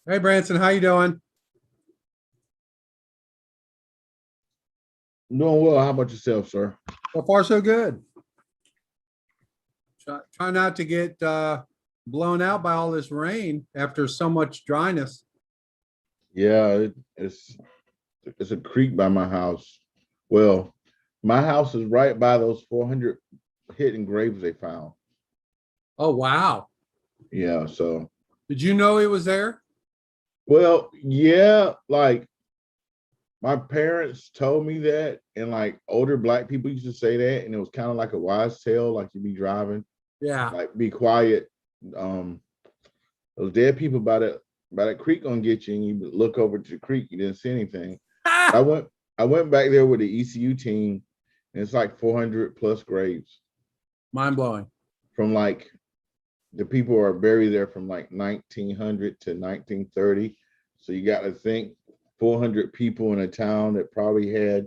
Hey Branson, how you doing? Doing well. How about yourself, sir? So far, so good. Try not to get blown out by all this rain after so much dryness. Yeah, it's a creek by my house. Well, my house is right by those 400 hidden graves they found. Oh, wow. Yeah, so Did you know he was there? yeah, like my parents told me that, and like older black people used to say that, and it was kind of like a wise tale, like you be driving, Yeah. like be quiet. Um, those dead people by that creek gonna get you, and you look over to the creek, you didn't see anything. I Ah! went I went back there with the ECU team, and it's like 400 plus graves Mind blowing. from like the people are buried there from like 1900 to 1930. So you got to think 400 people in a town that probably had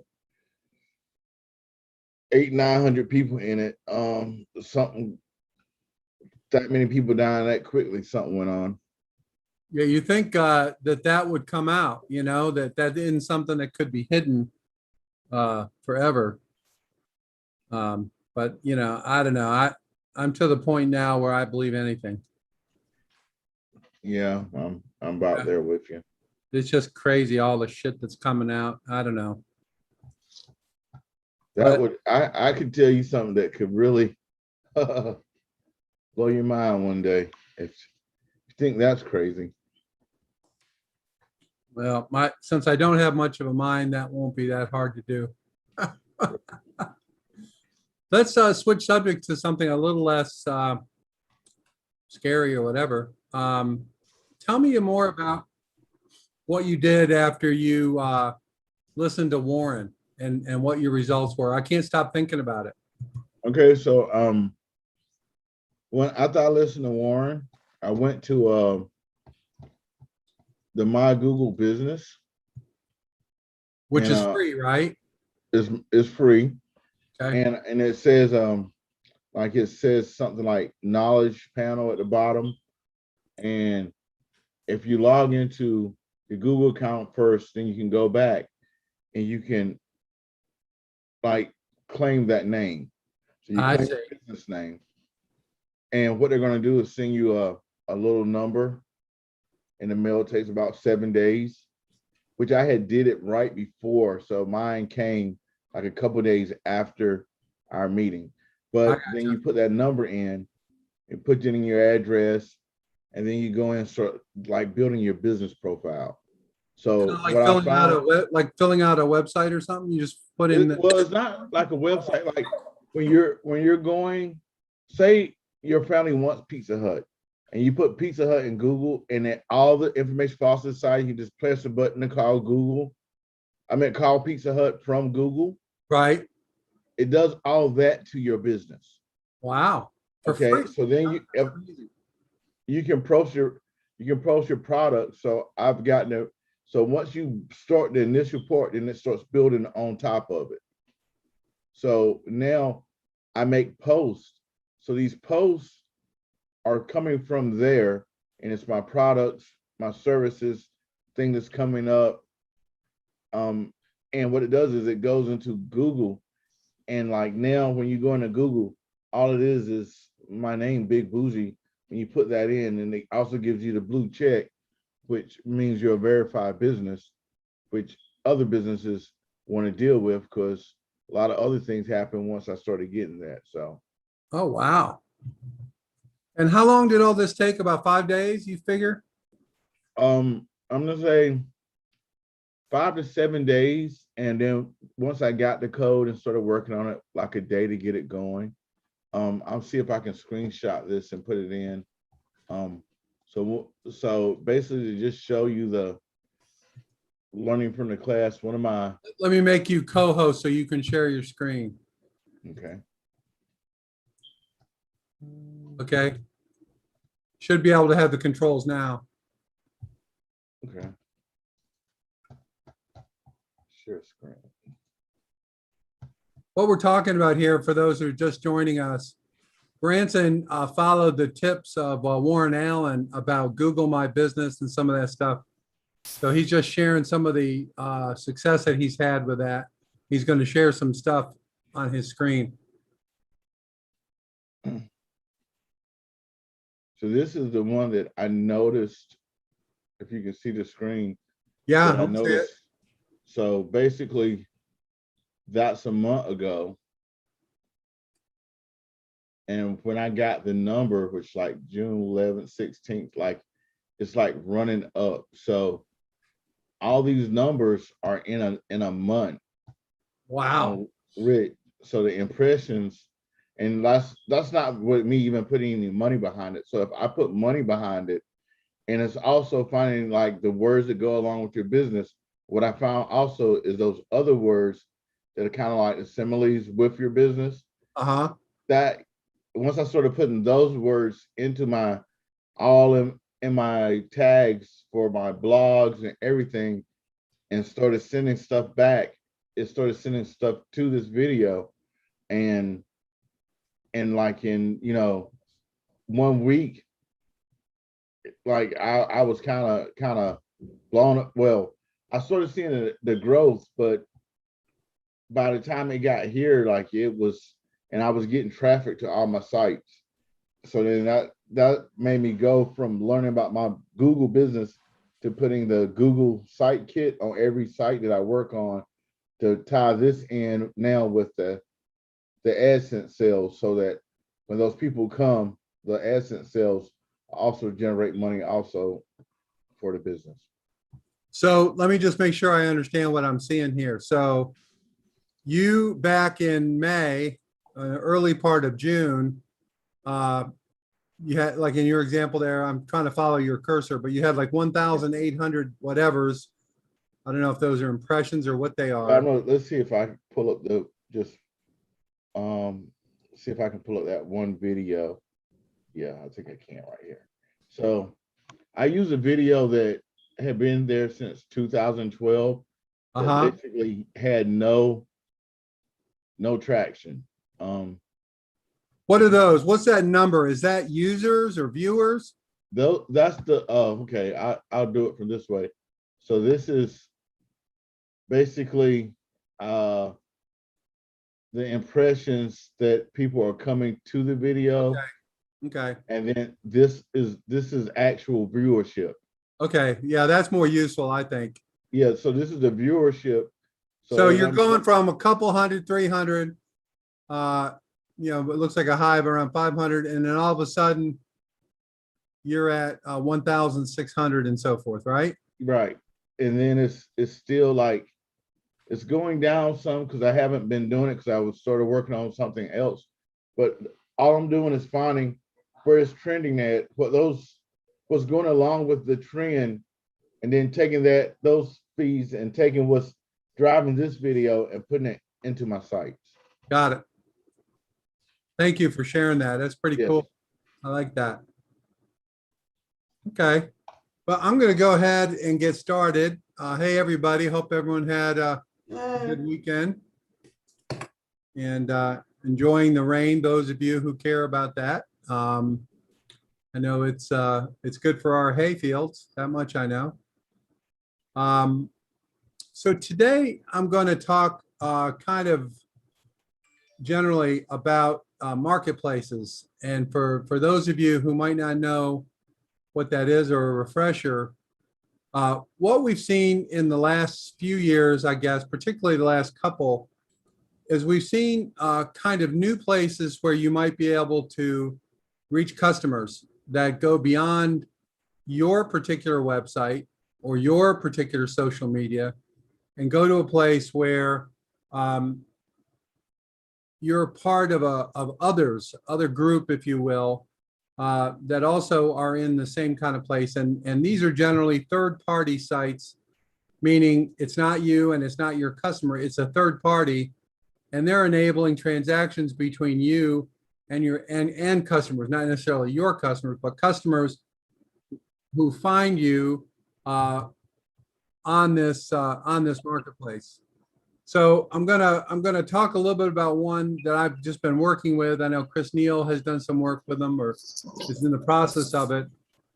900 people in it. Something that many people dying that quickly. Something went on. Yeah, you think that would come out, that isn't something that could be hidden forever. But I don't know. I'm to the point now where I believe anything. Yeah, I'm about Yeah. there with you. It's just crazy all the shit that's coming out. I don't know. That But would I could tell you something that could really blow your mind one day if you think that's crazy. well, my since I don't have much of a mind, that won't be that hard to do. Let's switch subject to something a little less scary or whatever. Tell me more about what you did after you listened to Warren and what your results were. I can't stop thinking about it, Okay, so when after I listened to Warren, I went to the My Google Business, which and is free, right? it's free, Okay. and it says like it says something like knowledge panel at the bottom, and if you log into the Google account first, then you can go back and you can like claim that name. So you I claim see. the business name, and what they're going to do is send you a little number in the mail. It takes about 7 days, which I had did it right before. So mine came like a couple days after our meeting. I But then gotcha. you put that number in and put it in your address, and then you go in and start like building your business profile. So Kinda what I found, like filling out a website or something. You just put in the. well, it's not like a website. Like when you're going, say your family wants Pizza Hut, and you put Pizza Hut in Google, and then all the information falls to the side. You just press a button to call Google. I mean, call Pizza Hut from Google. Right. It does all that to your business. Wow. For free. Okay, so then if you can post your product. So I've gotten it. So once you start the initial part, then it starts building on top of it. So now I make posts. So these posts are coming from there, and it's my products, my services, thing that's coming up. Um, and what it does is it goes into Google, and like now when you go into Google, all it is my name, Big Bougie. When you put that in, and it also gives you the blue check, which means you're a verified business, which other businesses want to deal with because a lot of other things happen once I started getting that. So Oh, wow. And how long did all this take? About 5 days, you figure? I'm gonna say 5 to 7 days, and then once I got the code and started working on it, like a day to get it going. I'll see if I can screenshot this and put it in. Um, so basically to just show you the learning from the class, one of my Let me make you co-host so you can share your screen. okay, Okay. Should be able to have the controls now. okay, share screen. What we're talking about here, for those who are just joining us, Branson followed the tips of Warren Allen about Google My Business and some of that stuff. So he's just sharing some of the success that he's had with that. He's going to share some stuff on his screen. So this is the one that I noticed, if you can see the screen. Yeah, that I let's see it. noticed. So basically, that's a month ago. And when I got the number, which like June 11th, 16th, like it's like running up. So all these numbers are in a month. Wow. Rick. So the impressions, and that's not with me even putting any money behind it. So if I put money behind it, and it's also finding like the words that go along with your business, what I found also is those other words that are kind of like the similes with your business. Uh-huh. That once I started putting those words into my all in my tags for my blogs and everything, and started sending stuff back, it started sending stuff to this video, and like in 1 week, like I was kind of blown up. Well, I started seeing the growth, but by the time it got here, like it was, and I was getting traffic to all my sites. So then that made me go from learning about my Google business to putting the Google site kit on every site that I work on, to tie this in now with the AdSense sales, so that when those people come, the AdSense sales also generate money also for the business. So let me just make sure I understand what I'm seeing here. So you back in May, early part of June, you had, like in your example there, I'm trying to follow your cursor, but you had like 1,800 whatevers. I don't know if those are impressions or what they I are. don't know. Let's see if I can pull up see if I can pull up that one video. Yeah, I think I can right here. So I use a video that had been there since 2012 that basically had no traction. What are those? What's that number? Is that users or viewers? Though that's the okay, I'll do it from this way. So this is basically the impressions that people are coming to the video. Okay. And then this is actual viewership. Okay. Yeah, that's more useful, I think. Yeah, so this is the viewership. So you're going from a couple hundred, 300, it looks like a high of around 500, and then all of a sudden you're at 1,600 and so forth, right? Right. And then it's still like it's going down some because I haven't been doing it because I was sort of working on something else. But all I'm doing is finding where it's trending at, what's going along with the trend, and then taking those feeds and taking what's driving this video and putting it into my sites. Got it. Thank you for sharing that. That's pretty Yes. cool. I like that. Okay. Well, I'm going to go ahead and get started. Hey, everybody. Hope everyone had a good weekend and enjoying the rain, those of you who care about that. I know it's good for our hay fields. That much I know. So today I'm going to talk kind of generally about marketplaces. And for those of you who might not know what that is, or a refresher, what we've seen in the last few years, I guess, particularly the last couple, is we've seen kind of new places where you might be able to reach customers that go beyond your particular website or your particular social media, and go to a place where you're part of other group, if you will, that also are in the same kind of place. And these are generally third-party sites, meaning it's not you and it's not your customer, it's a third party, and they're enabling transactions between you and your and customers, not necessarily your customers, but customers who find you on this marketplace. So I'm gonna talk a little bit about one that I've just been working with. I know Chris Neal has done some work with them or is in the process of it.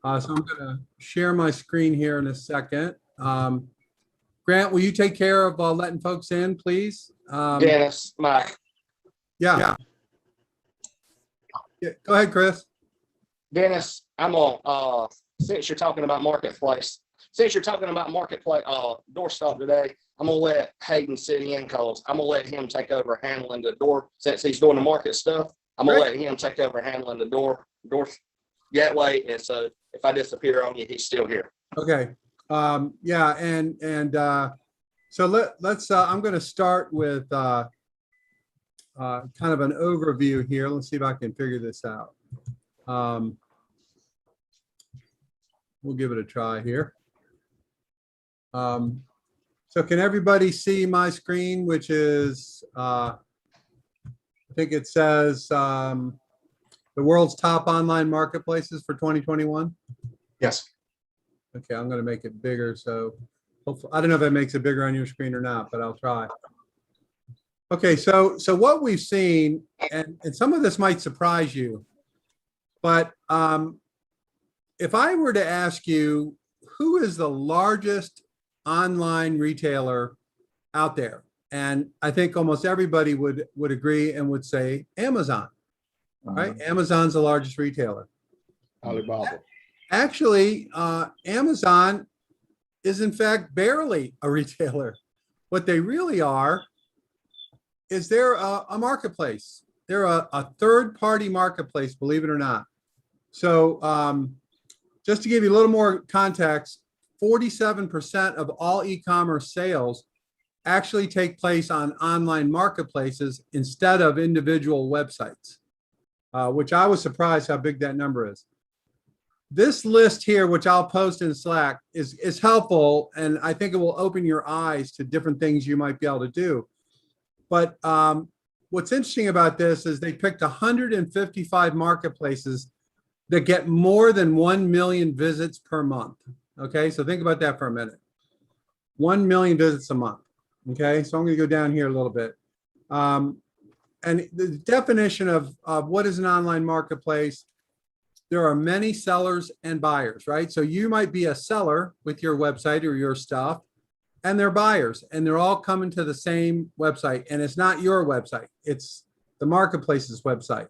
So I'm gonna share my screen here in a second. Grant, will you take care of letting folks in, please? Dennis, Mike. Yeah. Yeah, go ahead, Chris. Dennis, I'm on, since you're talking about marketplace, doorstop today, I'm gonna let Hayden sit in because I'm gonna let him take over handling the door since he's doing the market stuff. I'm gonna let him take over handling the door that way. And so if I disappear on you, he's still here. Okay. Yeah, and so let's I'm going to start with kind of an overview here. Let's see if I can figure this out. We'll give it a try here. So can everybody see my screen, which is I think it says the world's top online marketplaces for 2021? Yes. Okay, I'm going to make it bigger. So hopefully, I don't know if that makes it bigger on your screen or not, but I'll try. Okay, so what we've seen, and some of this might surprise you, but if I were to ask you, who is the largest online retailer out there? And I think almost everybody would agree and would say Amazon, right? Amazon's the largest retailer. Alibaba. Actually, Amazon is in fact barely a retailer. What they really are is they're a marketplace. They're a third-party marketplace, believe it or not. So just to give you a little more context, 47% of all e-commerce sales actually take place on online marketplaces instead of individual websites, which I was surprised how big that number is. This list here, which I'll post in Slack, is helpful, and I think it will open your eyes to different things you might be able to do. But what's interesting about this is they picked 155 marketplaces that get more than 1 million visits per month. Okay, so think about that for a minute. 1 million visits a month. Okay, so I'm going to go down here a little bit. And the definition of what is an online marketplace, there are many sellers and buyers, right? So you might be a seller with your website or your stuff, and they're buyers, and they're all coming to the same website. And it's not your website, it's the marketplace's website.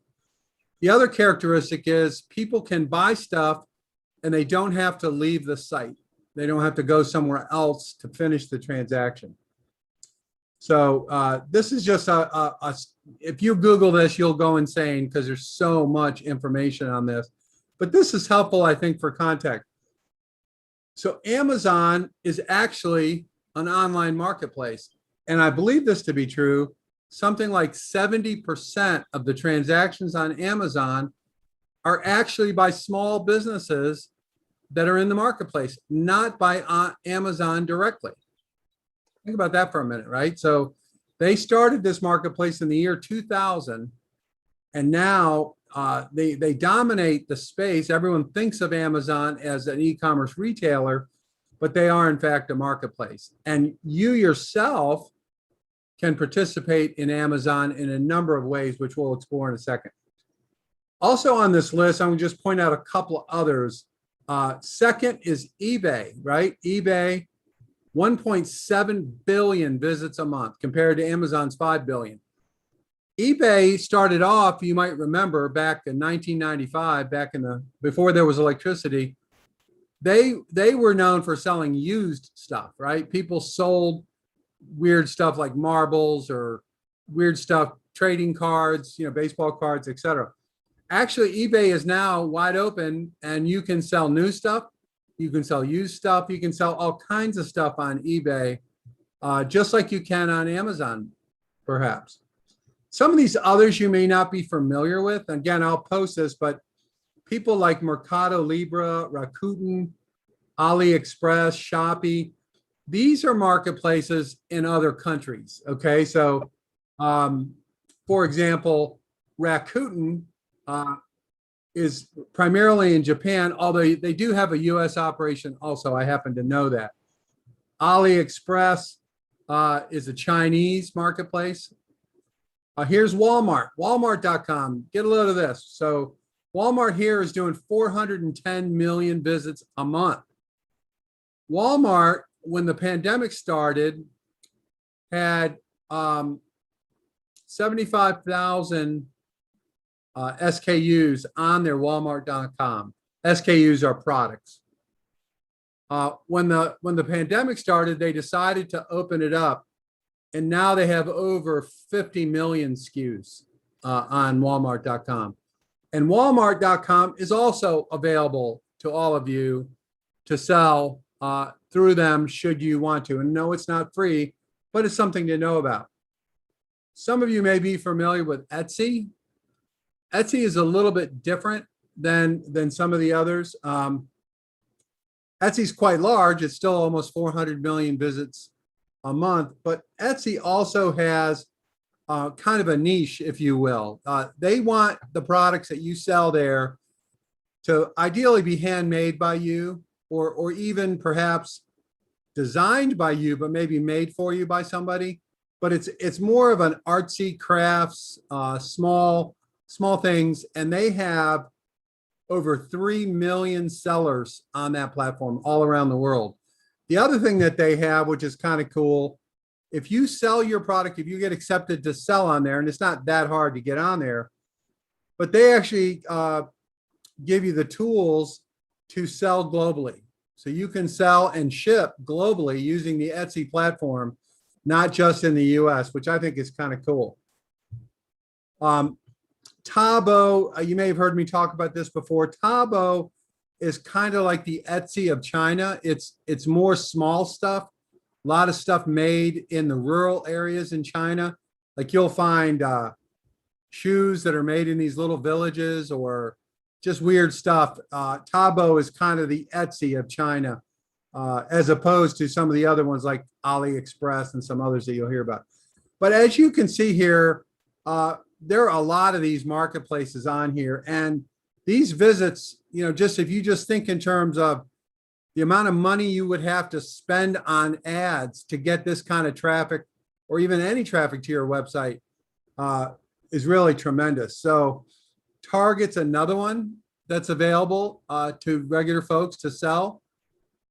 The other characteristic is people can buy stuff and they don't have to leave the site. They don't have to go somewhere else to finish the transaction. So this is just if you Google this, you'll go insane because there's so much information on this. But this is helpful, I think, for context. So Amazon is actually an online marketplace. And I believe this to be true. Something like 70% of the transactions on Amazon are actually by small businesses that are in the marketplace, not by Amazon directly. Think about that for a minute, right? So they started this marketplace in the year 2000, and now they dominate the space. Everyone thinks of Amazon as an e-commerce retailer, but they are in fact a marketplace. And you yourself can participate in Amazon in a number of ways, which we'll explore in a second. Also on this list, I'm going to just point out a couple of others. Second is eBay, right? eBay, 1.7 billion visits a month compared to Amazon's 5 billion. eBay started off, you might remember, back in 1995, before there was electricity. They were known for selling used stuff, right? People sold weird stuff like marbles or weird stuff, trading cards, baseball cards, etc. Actually, eBay is now wide open, and you can sell new stuff, you can sell used stuff, you can sell all kinds of stuff on eBay, just like you can on Amazon, perhaps. Some of these others you may not be familiar with. Again, I'll post this, but people like Mercado Libre, Rakuten, AliExpress, Shopee, these are marketplaces in other countries. Okay, so for example, Rakuten is primarily in Japan, although they do have a US operation also. I happen to know that. AliExpress is a Chinese marketplace. Here's Walmart, walmart.com. Get a load of this. So Walmart here is doing 410 million visits a month. Walmart, when the pandemic started, had 75,000 SKUs on their walmart.com. SKUs are products. When the pandemic started, they decided to open it up, and now they have over 50 million SKUs on walmart.com. And walmart.com is also available to all of you to sell through them should you want to. And no, it's not free, but it's something to know about. Some of you may be familiar with Etsy. Etsy is a little bit different than some of the others. Etsy's quite large. It's still almost 400 million visits a month, but Etsy also has kind of a niche, if you will. They want the products that you sell there to ideally be handmade by you, or even perhaps designed by you, but maybe made for you by somebody. But it's more of an artsy crafts, small things, and they have over 3 million sellers on that platform all around the world. The other thing that they have, which is kind of cool, if you sell your product, if you get accepted to sell on there, and it's not that hard to get on there, but they actually give you the tools to sell globally. So you can sell and ship globally using the Etsy platform, not just in the US, which I think is kind of cool. Tabo, you may have heard me talk about this before. Tabo is kind of like the Etsy of China. It's more small stuff, a lot of stuff made in the rural areas in China. Like you'll find shoes that are made in these little villages or just weird stuff. Tabo is kind of the Etsy of China, as opposed to some of the other ones like AliExpress and some others that you'll hear about. But as you can see here, there are a lot of these marketplaces on here, and these visits, just if you just think in terms of the amount of money you would have to spend on ads to get this kind of traffic, or even any traffic to your website, is really tremendous. So Target's another one that's available to regular folks to sell.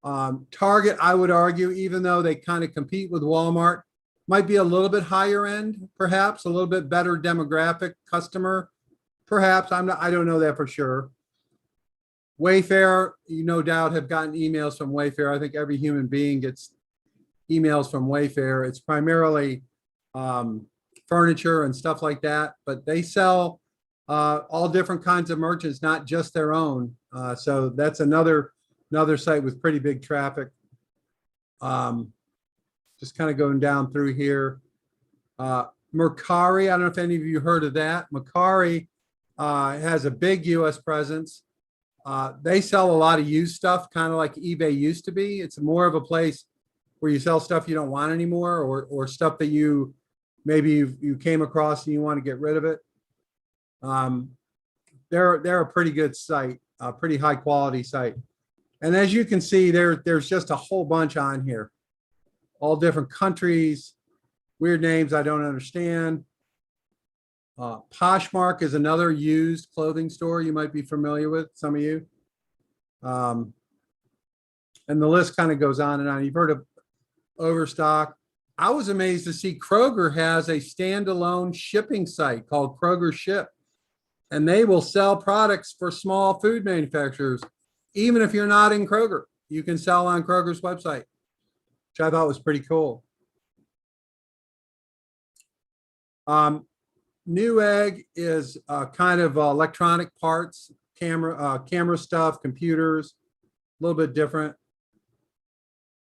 Target, I would argue, even though they kind of compete with Walmart, might be a little bit higher end, perhaps a little bit better demographic customer, perhaps. I don't know that for sure. Wayfair, you no doubt have gotten emails from Wayfair. I think every human being gets emails from Wayfair. It's primarily furniture and stuff like that, but they sell all different kinds of merchants, not just their own. So that's another site with pretty big traffic. Just kind of going down through here. Mercari, I don't know if any of you heard of that. Mercari has a big US presence. They sell a lot of used stuff, kind of like eBay used to be. It's more of a place where you sell stuff you don't want anymore, or stuff that you came across and you want to get rid of it. They're a pretty good site, a pretty high quality site. And as you can see, there's just a whole bunch on here. All different countries, weird names I don't understand. Poshmark is another used clothing store you might be familiar with, some of you. And the list kind of goes on and on. You've heard of Overstock. I was amazed to see Kroger has a standalone shipping site called Kroger Ship. And they will sell products for small food manufacturers. Even if you're not in Kroger, you can sell on Kroger's website, which I thought was pretty cool. Newegg is kind of electronic parts, camera stuff, computers, a little bit different.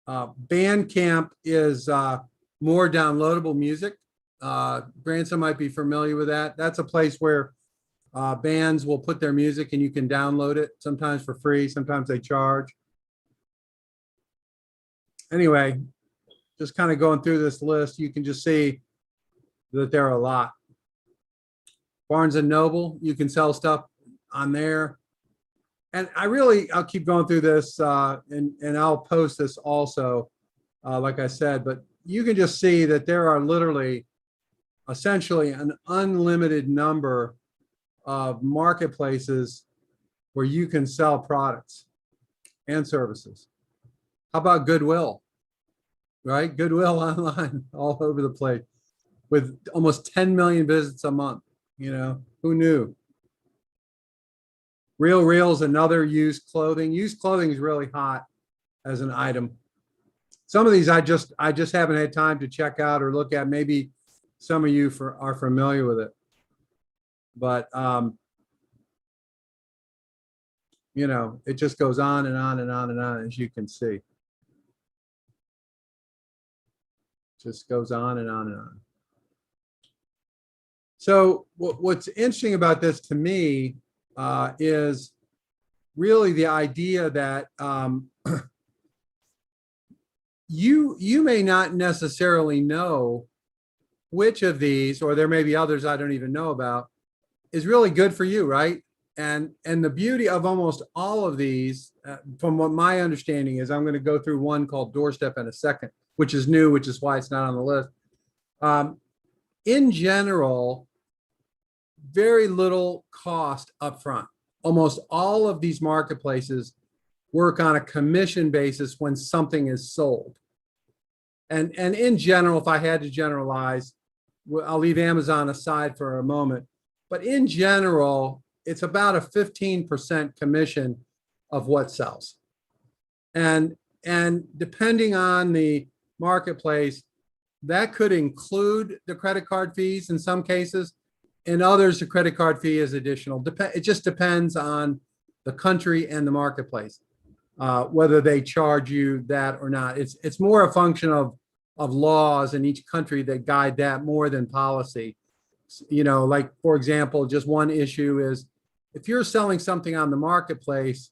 Bandcamp is more downloadable music. Branson might be familiar with that. That's a place where bands will put their music and you can download it, sometimes for free, sometimes they charge. Anyway, just kind of going through this list, you can just see that there are a lot. Barnes and Noble, you can sell stuff on there. And I'll keep going through this and I'll post this also, like I said, but you can just see that there are literally essentially an unlimited number of marketplaces where you can sell products and services. How about Goodwill, right? Goodwill online all over the place with almost 10 million visits a month. You know, who knew? Real Reel's another used clothing. Used clothing is really hot as an item. Some of these I just haven't had time to check out or look at. Maybe some of you are familiar with it, but you know, it just goes on and on and on and on, as you can see. Just goes on and on and on. So what's interesting about this to me is really the idea that you may not necessarily know which of these, or there may be others I don't even know about, is really good for you, right? And the beauty of almost all of these, from what my understanding is, I'm going to go through one called Doorstep in a second, which is new, which is why it's not on the list. In general, very little cost upfront. Almost all of these marketplaces work on a commission basis when something is sold. And in general, if I had to generalize, I'll leave Amazon aside for a moment, but in general, it's about a 15% commission of what sells. And depending on the marketplace, that could include the credit card fees in some cases. In others, the credit card fee is additional. It just depends on the country and the marketplace, whether they charge you that or not. It's more a function of laws in each country that guide that more than policy. You know, like, for example, just one issue is if you're selling something on the marketplace,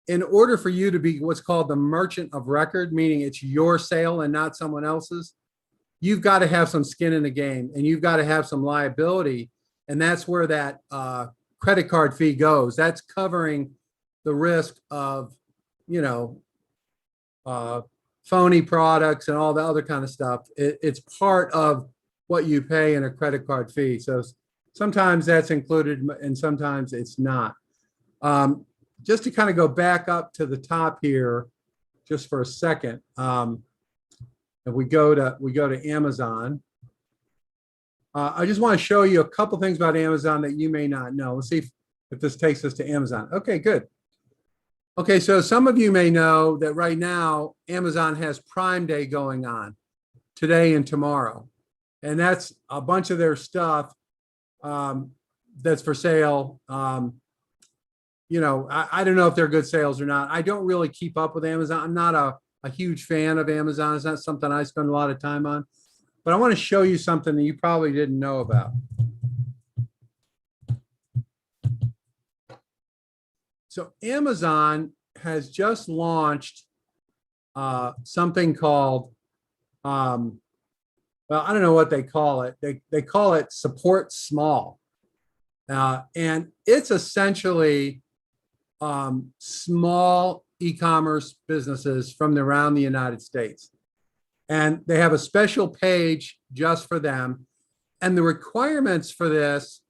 in order for you to be what's called the merchant of record, meaning it's your sale and not someone else's, you've got to have some skin in the game and you've got to have some liability. And that's where that credit card fee goes. That's covering the risk of, you know, phony products and all the other kind of stuff. It's part of what you pay in a credit card fee. So sometimes that's included and sometimes it's not. Just to kind of go back up to the top here, just for a second. If we go to Amazon, I just want to show you a couple things about Amazon that you may not know. Let's see if this takes us to Amazon. Okay, good. Okay, so some of you may know that right now Amazon has Prime Day going on today and tomorrow, and that's a bunch of their stuff that's for sale. You know, I don't know if they're good sales or not. I don't really keep up with Amazon. I'm not a huge fan of Amazon. It's not something I spend a lot of time on, but I want to show you something that you probably didn't know about. So Amazon has just launched something called, well, I don't know what they call it. They call it Support Small. And it's essentially small e-commerce businesses from around the United States. And they have a special page just for them. And the requirements for this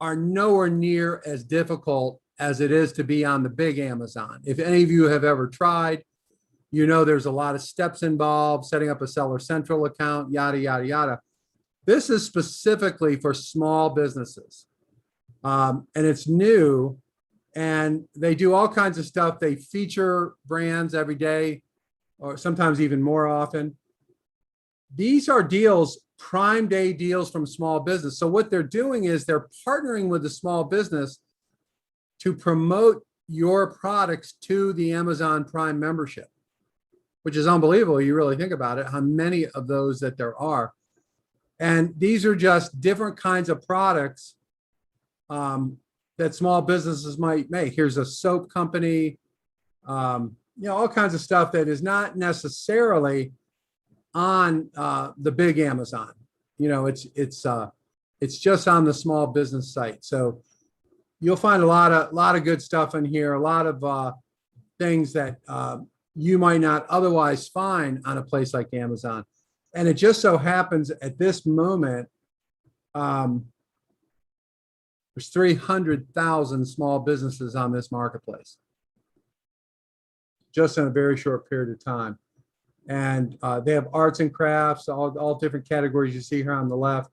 are nowhere near as difficult as it is to be on the big Amazon. If any of you have ever tried, you know there's a lot of steps involved, setting up a Seller Central account, yada, yada, yada. This is specifically for small businesses. And it's new, and they do all kinds of stuff. They feature brands every day, or sometimes even more often. These are deals, Prime Day deals from small business. So what they're doing is they're partnering with the small business to promote your products to the Amazon Prime membership, which is unbelievable. You really think about it, how many of those that there are. And these are just different kinds of products that small businesses might make. Here's a soap company, you know, all kinds of stuff that is not necessarily on the big Amazon. You know, it's just on the small business site. So you'll find a lot of good stuff in here, a lot of things that you might not otherwise find on a place like Amazon. And it just so happens at this moment, there's 300,000 small businesses on this marketplace, just in a very short period of time. And they have arts and crafts, all different categories you see here on the left.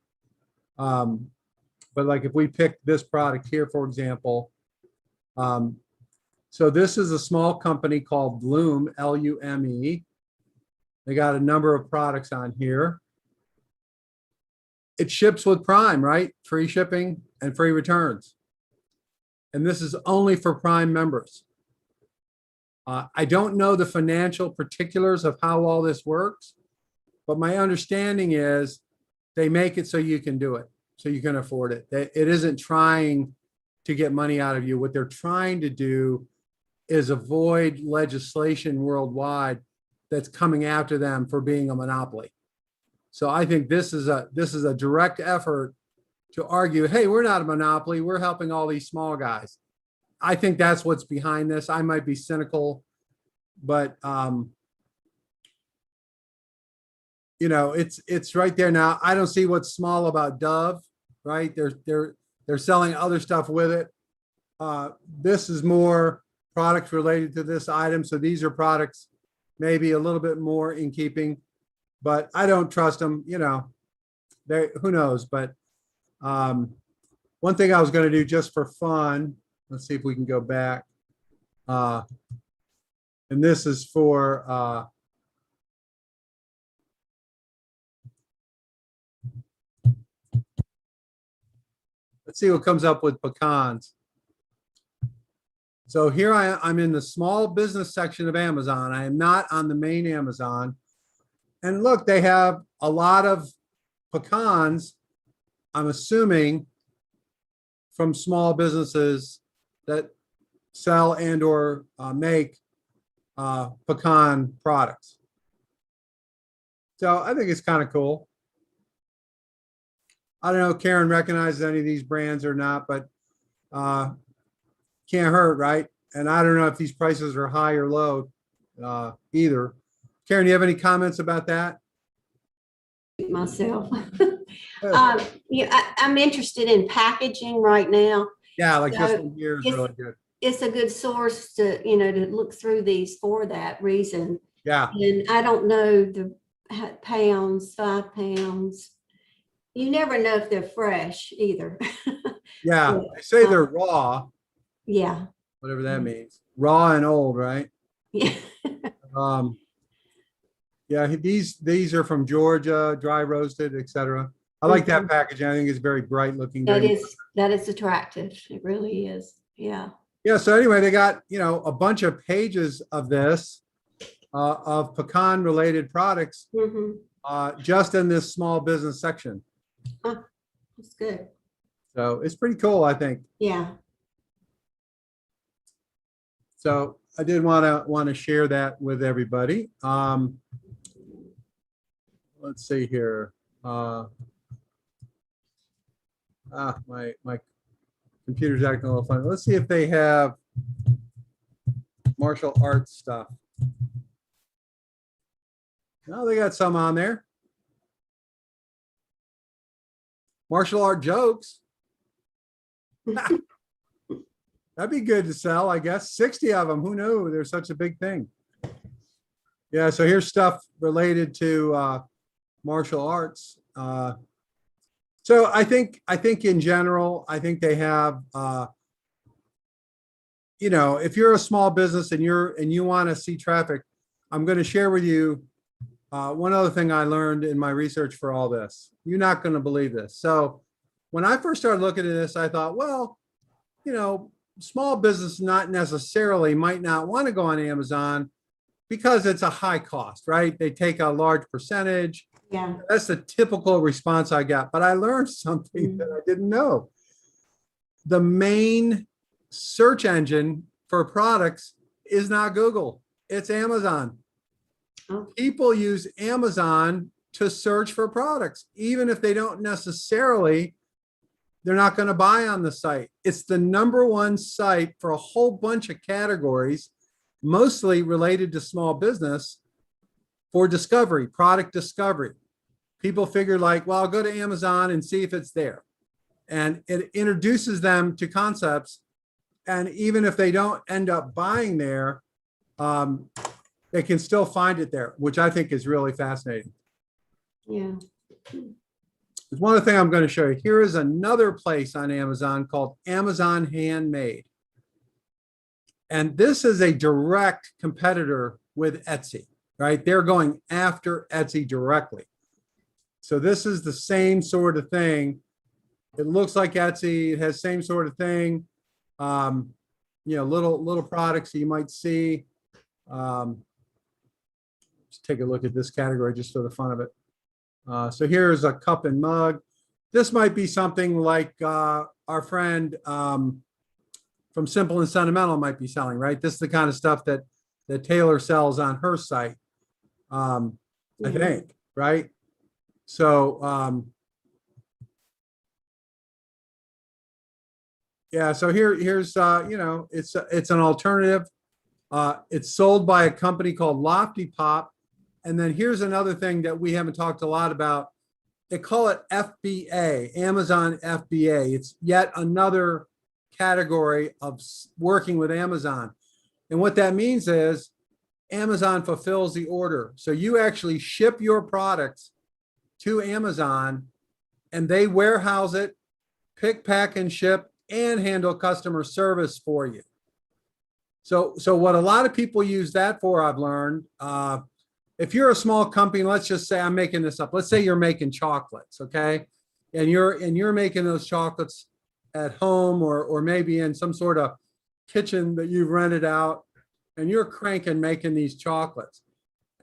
But like if we pick this product here, for example, so this is a small company called Lume, Lume. They got a number of products on here. It ships with Prime, right? Free shipping and free returns. And this is only for Prime members. I don't know the financial particulars of how all this works, but my understanding is they make it so you can do it, so you can afford it. It isn't trying to get money out of you. What they're trying to do is avoid legislation worldwide that's coming after them for being a monopoly. So I think this is a direct effort to argue, hey, we're not a monopoly. We're helping all these small guys. I think that's what's behind this. I might be cynical, but you know, it's right there now. I don't see what's small about Dove, right? They're selling other stuff with it. This is more products related to this item. So these are products maybe a little bit more in keeping, but I don't trust them, you know, who knows, but one thing I was going to do just for fun, let's see if we can go back. And this is for let's see what comes up with pecans. So here I'm in the small business section of Amazon. I am not on the main Amazon. And look, they have a lot of pecans, I'm assuming, from small businesses that sell and or make pecan products. So I think it's kind of cool. I don't know if Karen recognizes any of these brands or not, but can't hurt, right? And I don't know if these prices are high or low either. Karen, do you have any comments about that? Myself. Yeah, I'm interested in packaging right now. Yeah, like this So one here is it's- really good. It's a good source to, to look through these for that reason. Yeah, And I don't know the pounds, 5 pounds. You never know if they're fresh either. yeah. They say they're raw, Yeah. whatever that means. Raw and old, right? Yeah. Yeah, these are from Georgia, dry roasted, etc. I like that packaging. I think it's very bright looking. That very- is attractive. It really is. Yeah. Yeah, so anyway, they got, you know, a bunch of pages of this, of pecan related products, just in this small business section. That's good. So it's pretty cool, I think. Yeah. So I did want to share that with everybody. Let's see here. My computer's acting a little funny. Let's see if they have martial arts stuff. No, they got some on there. Martial art jokes. That'd be good to sell, I guess. 60 of them. Who knew there's such a big thing? Yeah, so here's stuff related to martial arts. So I think in general, I think they have, you know, if you're a small business and you want to see traffic, I'm going to share with you one other thing I learned in my research for all this. You're not going to believe this. So when I first started looking at this, I thought, well, you know, small business not necessarily might not want to go on Amazon because it's a high cost, right? They take a large percentage. Yeah. That's the typical response I got, but I learned something that I didn't know. The main search engine for products is not Google, it's Amazon. Oh. People use Amazon to search for products, even if they don't necessarily, they're not going to buy on the site. It's the #1 site for a whole bunch of categories. mostly related to small business for discovery, product discovery. People figure like, well, I'll go to Amazon and see if it's there. And it introduces them to concepts. And even if they don't end up buying there, they can still find it there, which I think is really fascinating. Yeah. There's one other thing I'm going to show you. Here is another place on Amazon called Amazon Handmade. And this is a direct competitor with Etsy, right? They're going after Etsy directly. So this is the same sort of thing. It looks like Etsy. It has same sort of thing. You know, little products that you might see. Let's take a look at this category just for the fun of it. So here's a cup and mug. This might be something like our friend from Simple and Sentimental might be selling, right? This is the kind of stuff that Taylor sells on her site, I think, right? So yeah, so here's you know, it's an alternative. It's sold by a company called Lofty Pop. And then here's another thing that we haven't talked a lot about. They call it FBA, Amazon FBA. It's yet another category of working with Amazon. And what that means is Amazon fulfills the order. So you actually ship your products to Amazon and they warehouse it, pick, pack, and ship, and handle customer service for you. So what a lot of people use that for, I've learned, if you're a small company, let's just say I'm making this up. Let's say you're making chocolates, okay? And you're making those chocolates at home or maybe in some sort of kitchen that you've rented out, and you're cranking making these chocolates.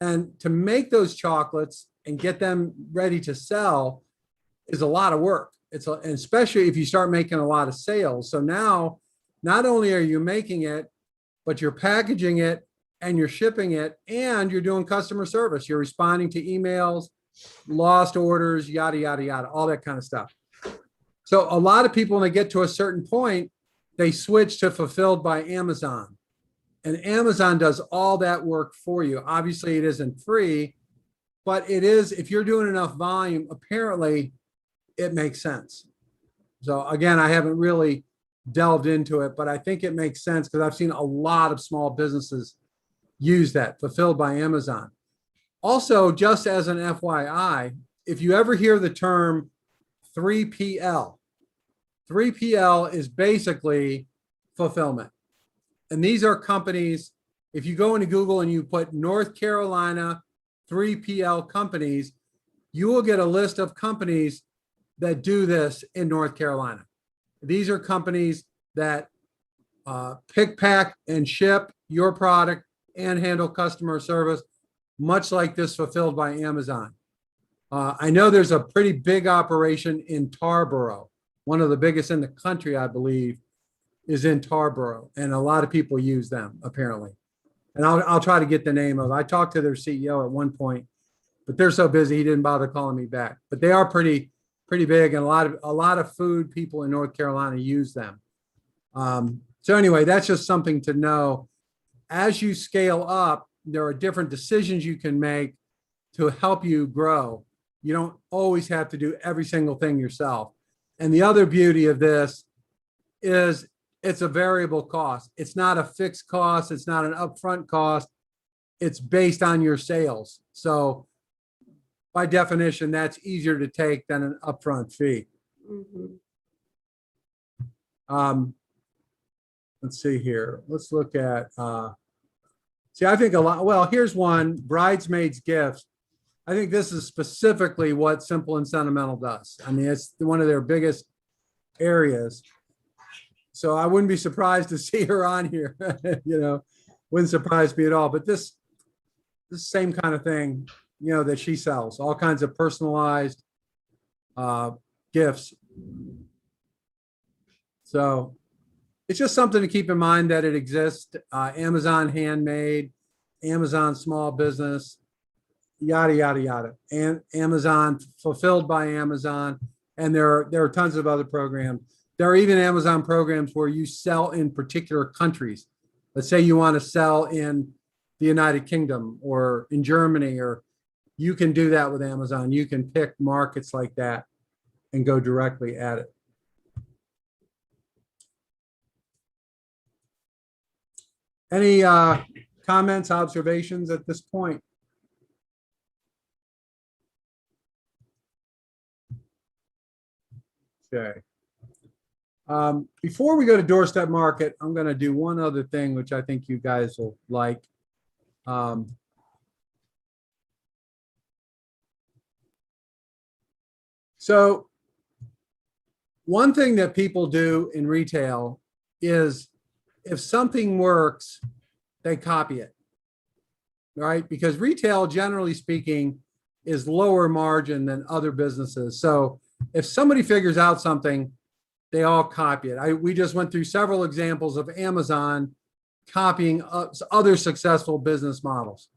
And to make those chocolates and get them ready to sell is a lot of work. And especially if you start making a lot of sales. So now, not only are you making it, but you're packaging it and you're shipping it and you're doing customer service. You're responding to emails, lost orders, yada, yada, yada, all that kind of stuff. So a lot of people, when they get to a certain point, they switch to fulfilled by Amazon. And Amazon does all that work for you. Obviously, it isn't free, but it is, if you're doing enough volume, apparently it makes sense. So again, I haven't really delved into it, but I think it makes sense because I've seen a lot of small businesses use that, fulfilled by Amazon. Also, just as an FYI, if you ever hear the term 3PL, 3PL is basically fulfillment. And these are companies, if you go into Google and you put North Carolina 3PL companies, you will get a list of companies that do this in North Carolina. These are companies that pick, pack, and ship your product and handle customer service, much like this fulfilled by Amazon. I know there's a pretty big operation in Tarboro. One of the biggest in the country, I believe, is in Tarboro, and a lot of people use them apparently. And I'll try to get the name of it. I talked to their CEO at one point, but they're so busy he didn't bother calling me back. But they are pretty big, and a lot of food people in North Carolina use them. So anyway, that's just something to know. As you scale up, there are different decisions you can make to help you grow. You don't always have to do every single thing yourself. And the other beauty of this is it's a variable cost. It's not a fixed cost. It's not an upfront cost. It's based on your sales. So by definition, that's easier to take than an upfront fee. Let's see here. Let's look at, see, I think a lot, well, here's one, bridesmaids gifts. I think this is specifically what Simple and Sentimental does. I mean, it's one of their biggest areas. So I wouldn't be surprised to see her on here, you know, wouldn't surprise me at all. But this same kind of thing, you know, that she sells, all kinds of personalized gifts. So it's just something to keep in mind that it exists. Amazon Handmade, Amazon Small Business, yada, yada, yada. And Amazon Fulfilled by Amazon. And there are tons of other programs. There are even Amazon programs where you sell in particular countries. Let's say you want to sell in the United Kingdom or in Germany, or you can do that with Amazon. You can pick markets like that and go directly at it. Any comments, observations at this point? Okay. Before we go to Doorstep Market, I'm going to do one other thing, which I think you guys will like. So one thing that people do in retail is if something works, they copy it, right? Because retail, generally speaking, is lower margin than other businesses. So if somebody figures out something, they all copy it. We just went through several examples of Amazon copying other successful business models.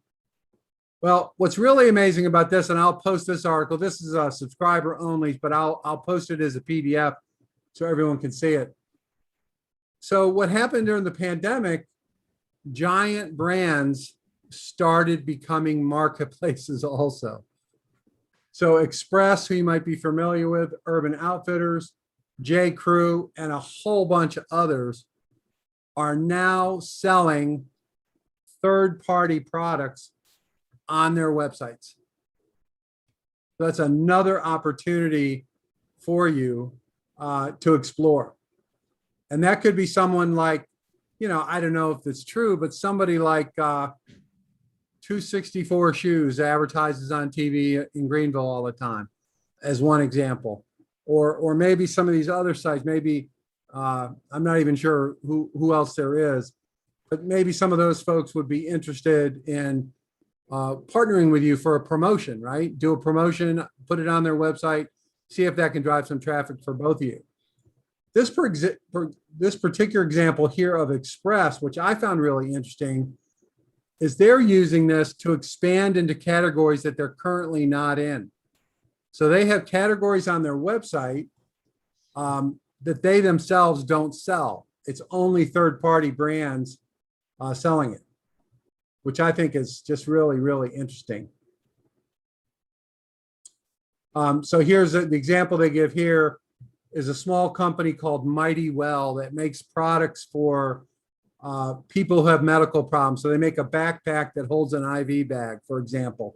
Well, what's really amazing about this, and I'll post this article, this is a subscriber only, but I'll post it as a PDF so everyone can see it. So what happened during the pandemic, giant brands started becoming marketplaces also. So Express, who you might be familiar with, Urban Outfitters, J. Crew, and a whole bunch of others are now selling third-party products on their websites. So that's another opportunity for you to explore. And that could be someone like, I don't know if it's true, but somebody like 264 Shoes advertises on TV in Greenville all the time, as one example. Or maybe some of these other sites, maybe, I'm not even sure who else there is, but maybe some of those folks would be interested in partnering with you for a promotion, right? Do a promotion, put it on their website, see if that can drive some traffic for both of you. This particular example here of Express, which I found really interesting, is they're using this to expand into categories that they're currently not in. So they have categories on their website that they themselves don't sell. It's only third-party brands selling it, which I think is just really, really interesting. So here's the example they give here is a small company called Mighty Well that makes products for people who have medical problems. So they make a backpack that holds an IV bag, for example.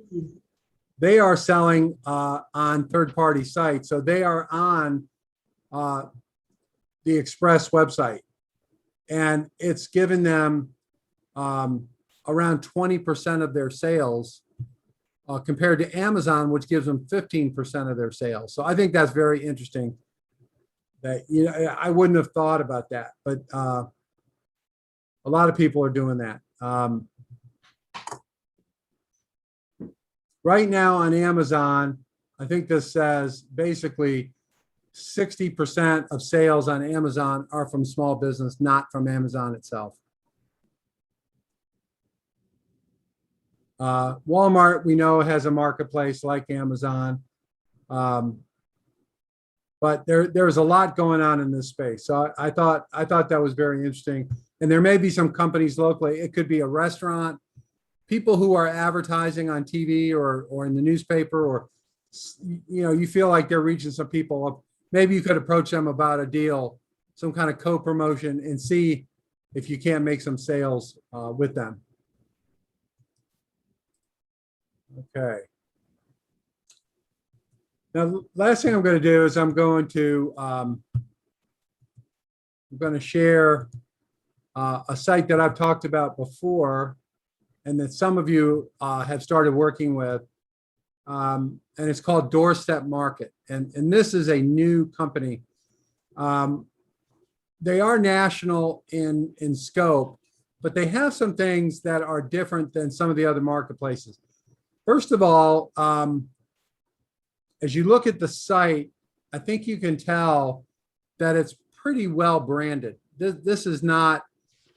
They are selling on third-party sites. So they are on the Express website. And it's given them around 20% of their sales compared to Amazon, which gives them 15% of their sales. So I think that's very interesting. That I wouldn't have thought about that, but a lot of people are doing that. Right now on Amazon, I think this says basically 60% of sales on Amazon are from small business, not from Amazon itself. Walmart, we know, has a marketplace like Amazon. But there's a lot going on in this space. So I thought that was very interesting. And there may be some companies locally. It could be a restaurant, people who are advertising on TV or in the newspaper, or you feel like they're reaching some people. Maybe you could approach them about a deal, some kind of co-promotion, and see if you can't make some sales with them. Okay. Now, last thing I'm going to do is I'm going to share a site that I've talked about before, and that some of you have started working with, and it's called Doorstep Market. And this is a new company. They are national in scope, but they have some things that are different than some of the other marketplaces. First of all, as you look at the site, I think you can tell that it's pretty well branded. This is not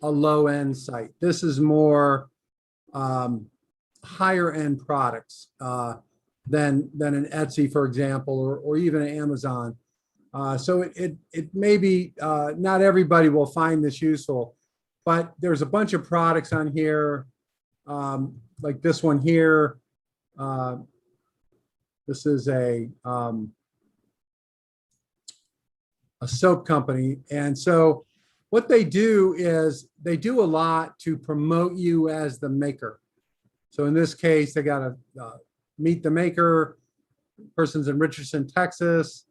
a low-end site. This is more higher-end products than an Etsy, for example, or even an Amazon. So it may be not everybody will find this useful. but there's a bunch of products on here, like this one here. This is a soap company. And so what they do is they do a lot to promote you as the maker. So in this case, they got to meet the maker, person's in Richardson, Texas,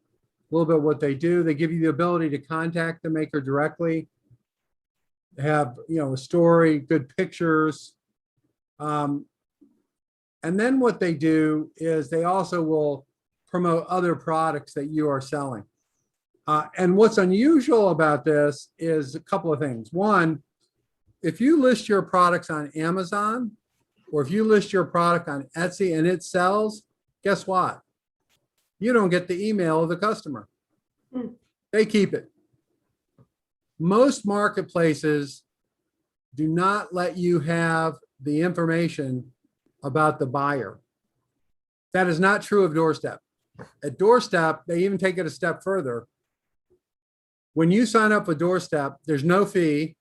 a little bit what they do. They give you the ability to contact the maker directly. They have, a story, good pictures. And then what they do is they also will promote other products that you are selling. And what's unusual about this is a couple of things. One, if you list your products on Amazon, or if you list your product on Etsy and it sells, guess what? You don't get the email of the customer. They keep it. Most marketplaces do not let you have the information about the buyer. That is not true of Doorstep. At Doorstep, they even take it a step further. When you sign up with Doorstep, there's no fee.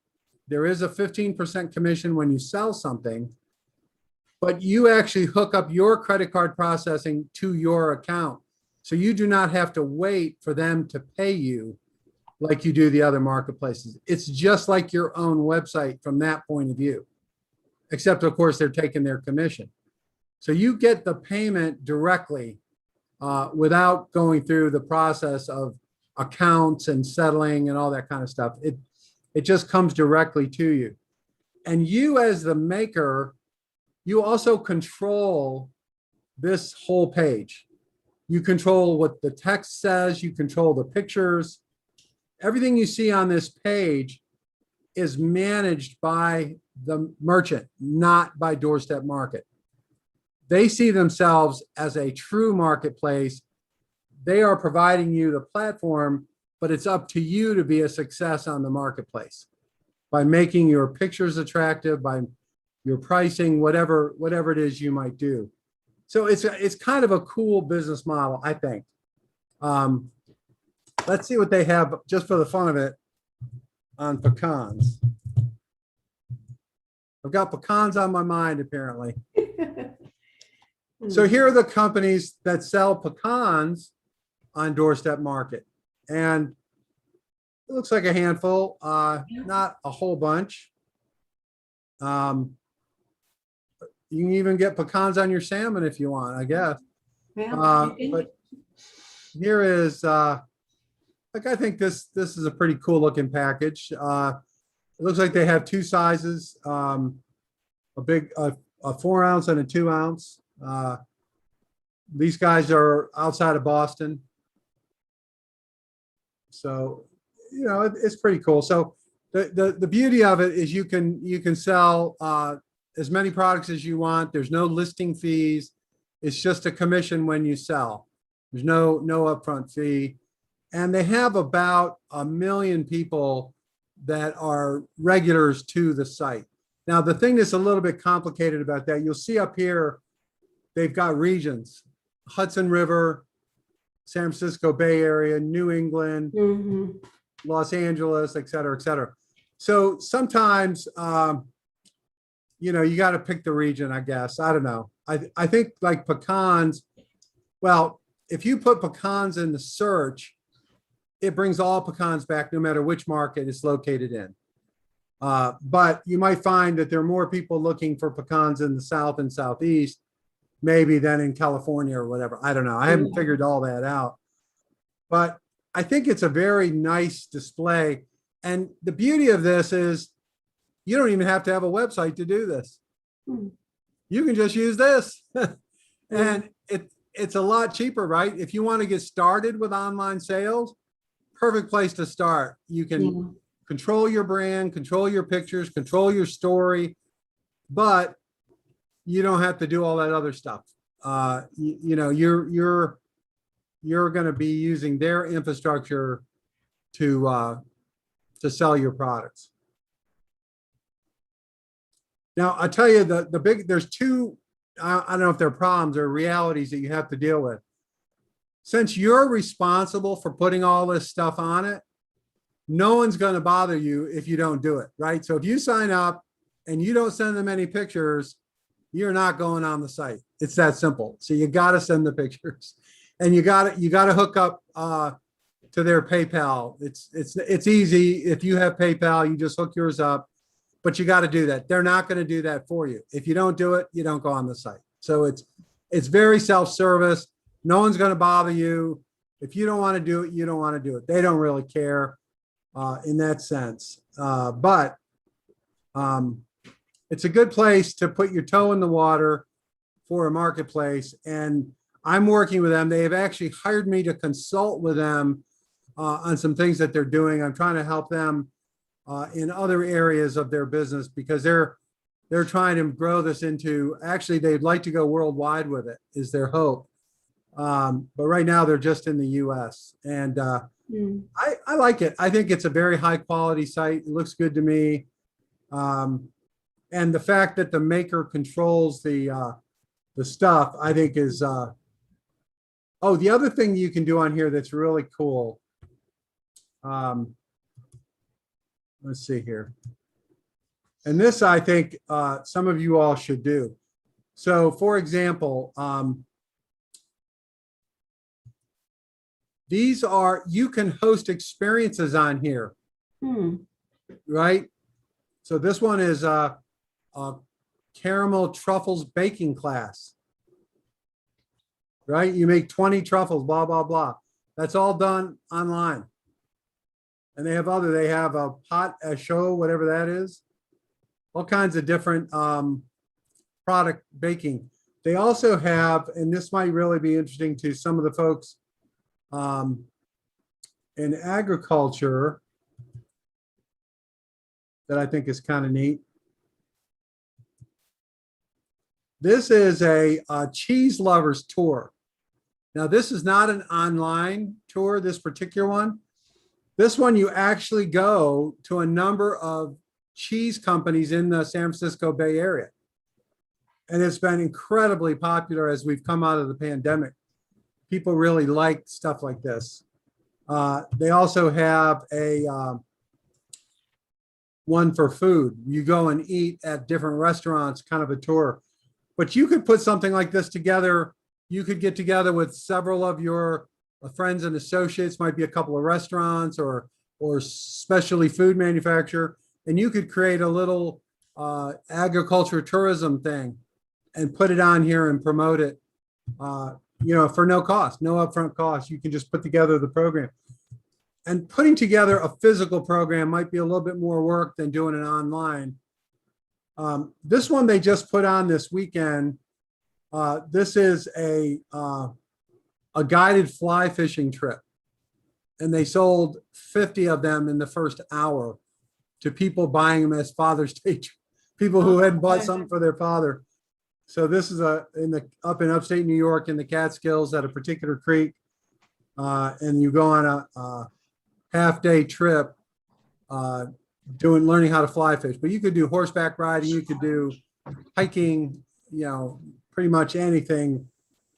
There is a 15% commission when you sell something, but you actually hook up your credit card processing to your account. So you do not have to wait for them to pay you like you do the other marketplaces. It's just like your own website from that point of view, except of course they're taking their commission. So you get the payment directly without going through the process of accounts and settling and all that kind of stuff. It just comes directly to you. And you as the maker, you also control this whole page. You control what the text says, you control the pictures. Everything you see on this page is managed by the merchant, not by Doorstep Market. They see themselves as a true marketplace. They are providing you the platform, but it's up to you to be a success on the marketplace by making your pictures attractive, by your pricing, whatever it is you might do. So it's kind of a cool business model, I think. Let's see what they have just for the fun of it on pecans. I've got pecans on my mind, apparently. So here are the companies that sell pecans on Doorstep Market. And it looks like a handful, not a whole bunch. You can even get pecans on your salmon if you want, I guess. But here is, like, I think this is a pretty cool looking package. It looks like they have two sizes, a 4 ounce and a 2 ounce. These guys are outside of Boston. So, it's pretty cool. So the beauty of it is you can sell as many products as you want. There's no listing fees. It's just a commission when you sell. There's no upfront fee. And they have about 1 million people that are regulars to the site. Now, the thing that's a little bit complicated about that, you'll see up here, they've got regions: Hudson River, San Francisco Bay Area, New England, Los Angeles, et cetera, et cetera. So sometimes, you got to pick the region, I guess. I don't know. I think like pecans, well, if you put pecans in the search, it brings all pecans back no matter which market it's located in. But you might find that there are more people looking for pecans in the South and Southeast, maybe than in California or whatever. I don't know. I haven't figured all that out. But I think it's a very nice display. And the beauty of this is you don't even have to have a website to do this. You can just use this. And it's a lot cheaper, right? If you want to get started with online sales, perfect place to start. You can control your brand, control your pictures, control your story, but you don't have to do all that other stuff. You're going to be using their infrastructure to sell your products. Now, I'll tell you there's two, I don't know if they're problems or realities that you have to deal with. Since you're responsible for putting all this stuff on it, no one's going to bother you if you don't do it, right? So if you sign up and you don't send them any pictures, you're not going on the site. It's that simple. So you got to send the pictures, and you got to hook up to their PayPal. It's easy. If you have PayPal, you just hook yours up, but you got to do that. They're not going to do that for you. If you don't do it, you don't go on the site. So it's very self-service. No one's going to bother you. If you don't want to do it, you don't want to do it. They don't really care in that sense. But it's a good place to put your toe in the water for a marketplace. And I'm working with them. They have actually hired me to consult with them on some things that they're doing. I'm trying to help them in other areas of their business because they're trying to grow this into, actually, they'd like to go worldwide with it, is their hope. But right now they're just in the US. And I like it. I think it's a very high quality site. It looks good to me. And the fact that the maker controls the stuff, I think is, oh, the other thing you can do on here that's really cool. Let's see here. And this, I think, some of you all should do. So for example, these are, you can host experiences on here, right? So this one is a caramel truffles baking class, right? You make 20 truffles, blah, blah, blah. That's all done online. And they have a pot, a show, whatever that is, all kinds of different product baking. They also have, and this might really be interesting to some of the folks in agriculture that I think is kind of neat. This is a cheese lovers tour. Now, this is not an online tour, this particular one. This one, you actually go to a number of cheese companies in the San Francisco Bay Area. And it's been incredibly popular as we've come out of the pandemic. People really like stuff like this. They also have a one for food. You go and eat at different restaurants, kind of a tour. But you could put something like this together. You could get together with several of your friends and associates, might be a couple of restaurants or specialty food manufacturer, and you could create a little agriculture tourism thing and put it on here and promote it, for no cost, no upfront cost. You can just put together the program. And putting together a physical program might be a little bit more work than doing it online. This one they just put on this weekend. This is a guided fly fishing trip. And they sold 50 of them in the first hour to people buying them as Father's Day, people who hadn't bought something for their father. So this is up in upstate New York in the Catskills at a particular creek. And you go on a half-day trip learning how to fly fish. But you could do horseback riding, you could do hiking, pretty much anything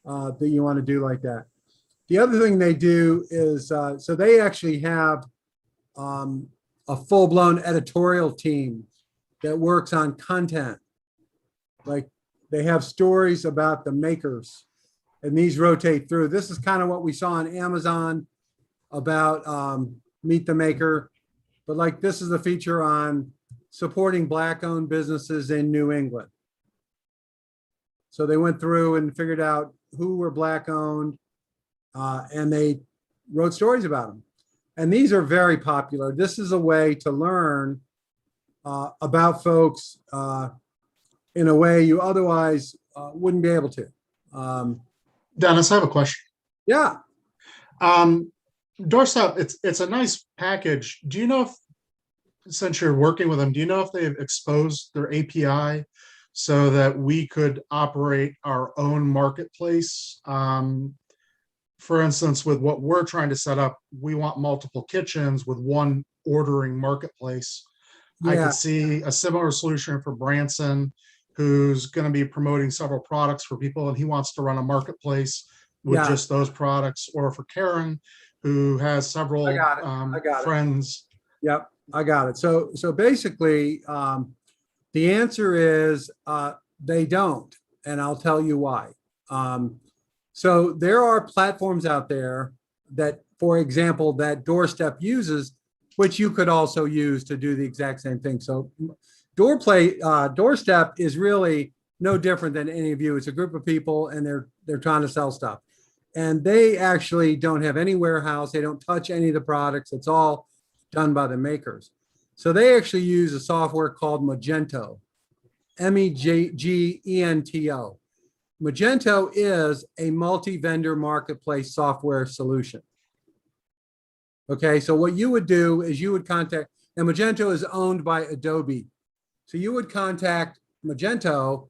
that you want to do like that. The other thing they do is, so they actually have a full-blown editorial team that works on content. Like they have stories about the makers, and these rotate through. This is kind of what we saw on Amazon about Meet the Maker, but like this is a feature on supporting Black-owned businesses in New England. So they went through and figured out who were Black-owned, and they wrote stories about them. And these are very popular. This is a way to learn about folks in a way you otherwise wouldn't be able to. Dennis, I have a question. Yeah. Doorstep, it's a nice package. Do you know if, since you're working with them, do you know if they've exposed their API so that we could operate our own marketplace? For instance, with what we're trying to set up, we want multiple kitchens with one ordering marketplace. Yeah. I could see a similar solution for Branson, who's going to be promoting several products for people, and he wants to run a marketplace with just those products. Or for Karen, who has several I got it. friends Yep, I got it. So basically, the answer is they don't, and I'll tell you why. So there are platforms out there that, for example, that Doorstep uses, which you could also use to do the exact same thing. So Doorstep is really no different than any of you. It's a group of people, and they're trying to sell stuff, and they actually don't have any warehouse. They don't touch any of the products. It's all done by the makers. So they actually use a software called Magento, Megento. Magento is a multi-vendor marketplace software solution. Okay, so what you would do is you would contact, and Magento is owned by Adobe. So you would contact Magento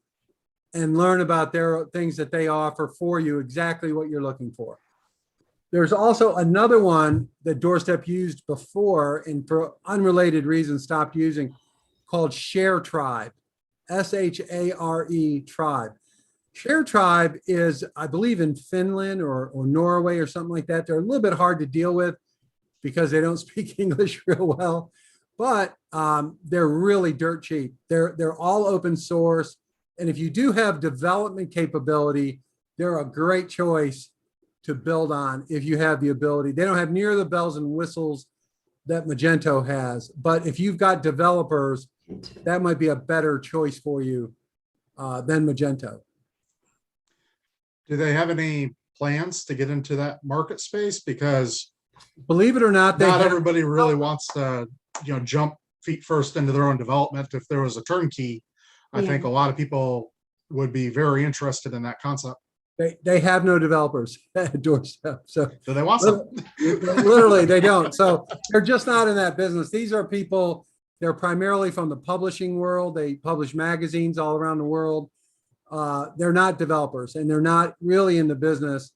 and learn about their things that they offer for you, exactly what you're looking for. There's also another one that Doorstep used before and for unrelated reasons stopped using, called Share Tribe, SHARE Tribe. Share Tribe is, I believe, in Finland or Norway or something like that. They're a little bit hard to deal with because they don't speak English real well, but they're really dirt cheap. They're all open source. And if you do have development capability, they're a great choice to build on if you have the ability. They don't have near the bells and whistles that Magento has, but if you've got developers, that might be a better choice for you than Magento. Do they have any plans to get into that market space? Because Believe it or not, not everybody really wants to, jump feet first into their own development. If there was a turnkey, I think a lot of people would be very interested in that concept. They have no developers at Doorstep. So Do they want some? literally they don't. So they're just not in that business. These are people, they're primarily from the publishing world. They publish magazines all around the world. They're not developers, and they're not really in the business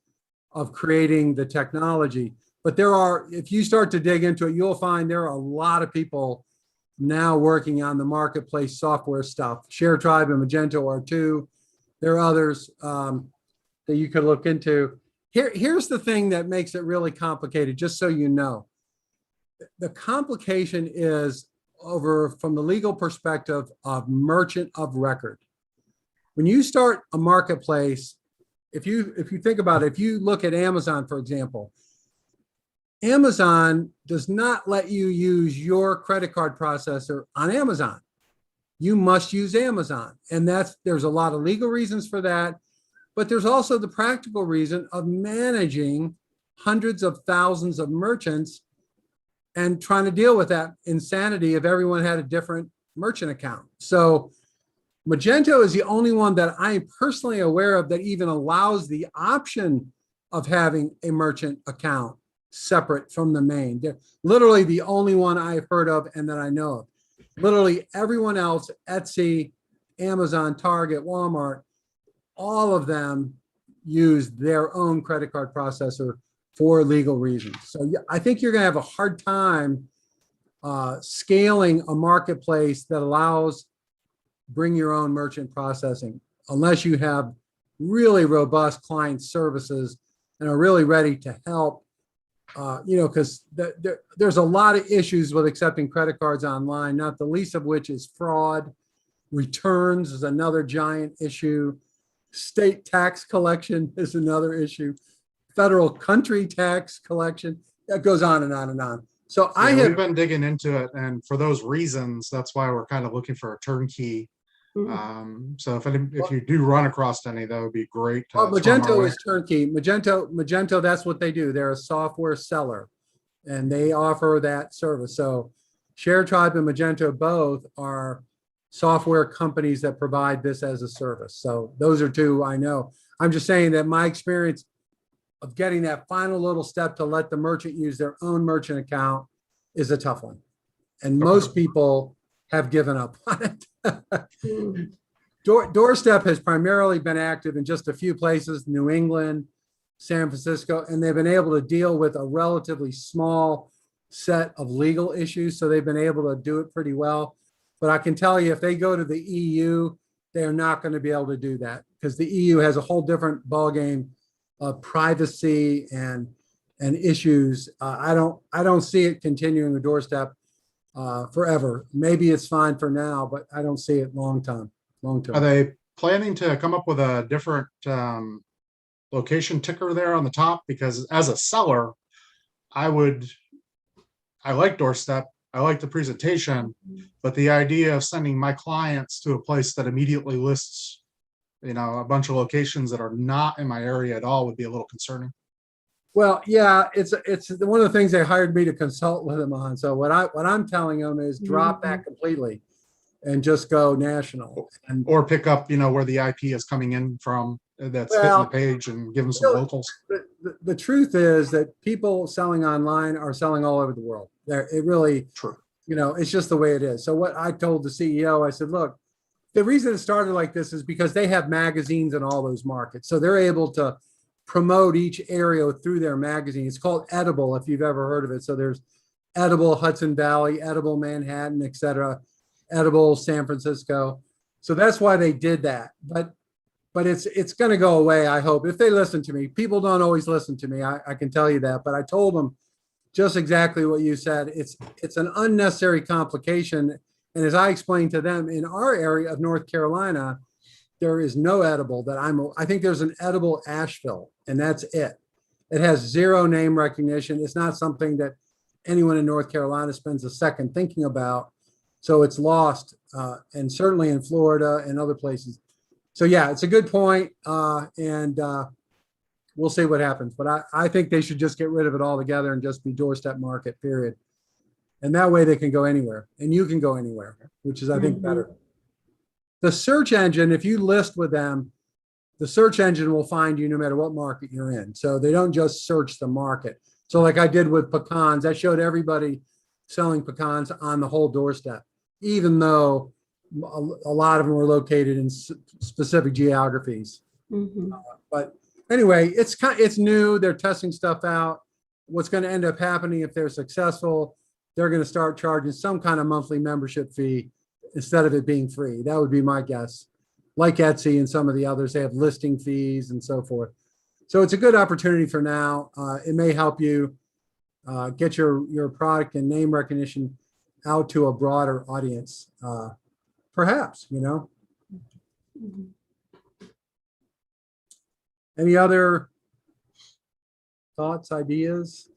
of creating the technology. But there are, if you start to dig into it, you'll find there are a lot of people now working on the marketplace software stuff. Share Tribe and Magento are two. There are others that you could look into. Here's the thing that makes it really complicated, just so you know. The complication is over from the legal perspective of merchant of record. When you start a marketplace, if you think about it, if you look at Amazon, for example, Amazon does not let you use your credit card processor on Amazon. You must use Amazon. And there's a lot of legal reasons for that, but there's also the practical reason of managing hundreds of thousands of merchants and trying to deal with that insanity if everyone had a different merchant account. So Magento is the only one that I'm personally aware of that even allows the option of having a merchant account separate from the main. They're literally the only one I've heard of and that I know of. Literally everyone else, Etsy, Amazon, Target, Walmart, all of them use their own credit card processor for legal reasons. So I think you're going to have a hard time scaling a marketplace that allows bring your own merchant processing, unless you have really robust client services and are really ready to help, because there's a lot of issues with accepting credit cards online, not the least of which is fraud. Returns is another giant issue. State tax collection is another issue. Federal country tax collection, that goes on and on and on. So we've been digging into it, and for those reasons, that's why we're kind of looking for a turnkey. So if you do run across any, that would be great. Magento is turnkey. Magento, that's what they do. They're a software seller, and they offer that service. So Share Tribe and Magento both are software companies that provide this as a service. So those are two I know. I'm just saying that my experience of getting that final little step to let the merchant use their own merchant account is a tough one. And most people have given up on it. Doorstep has primarily been active in just a few places, New England, San Francisco, and they've been able to deal with a relatively small set of legal issues. So they've been able to do it pretty well. But I can tell you, if they go to the EU, they're not going to be able to do that because the EU has a whole different ballgame of privacy and issues. I don't see it continuing with Doorstep. forever. Maybe it's fine for now, but I don't see it long term. Are they planning to come up with a different location ticker there on the top? Because as a seller, I like Doorstep. I like the presentation, but the idea of sending my clients to a place that immediately lists, a bunch of locations that are not in my area at all would be a little concerning. Well, yeah, it's one of the things they hired me to consult with them on. So what I'm telling them is drop that completely and just go national. And Or pick up, where the IP is coming in from that's hitting the page and give them some locals. the truth is that people selling online are selling all over the world. It really, True. it's just the way it is. So what I told the CEO, I said, look, the reason it started like this is because they have magazines in all those markets. So they're able to promote each area through their magazine. It's called Edible, if you've ever heard of it. So there's Edible Hudson Valley, Edible Manhattan, et cetera, Edible San Francisco. So that's why they did that. But it's going to go away, I hope, if they listen to me. People don't always listen to me. I can tell you that. But I told them just exactly what you said. It's an unnecessary complication. And as I explained to them, in our area of North Carolina, there is no edible I think there's an edible Asheville, and that's it. It has zero name recognition. It's not something that anyone in North Carolina spends a second thinking about. So it's lost, and certainly in Florida and other places. So yeah, it's a good point, and we'll see what happens. But I think they should just get rid of it altogether and just be Doorstep Market, period. And that way they can go anywhere, and you can go anywhere, which is, I think, better. The search engine, if you list with them, the search engine will find you no matter what market you're in. So they don't just search the market. So like I did with pecans, I showed everybody selling pecans on the whole doorstep, even though a lot of them were located in specific geographies. But anyway, it's new. They're testing stuff out. What's going to end up happening if they're successful, they're going to start charging some kind of monthly membership fee instead of it being free. That would be my guess. Like Etsy and some of the others, they have listing fees and so forth. So it's a good opportunity for now. It may help you get your product and name recognition out to a broader audience, perhaps, Any other thoughts, ideas?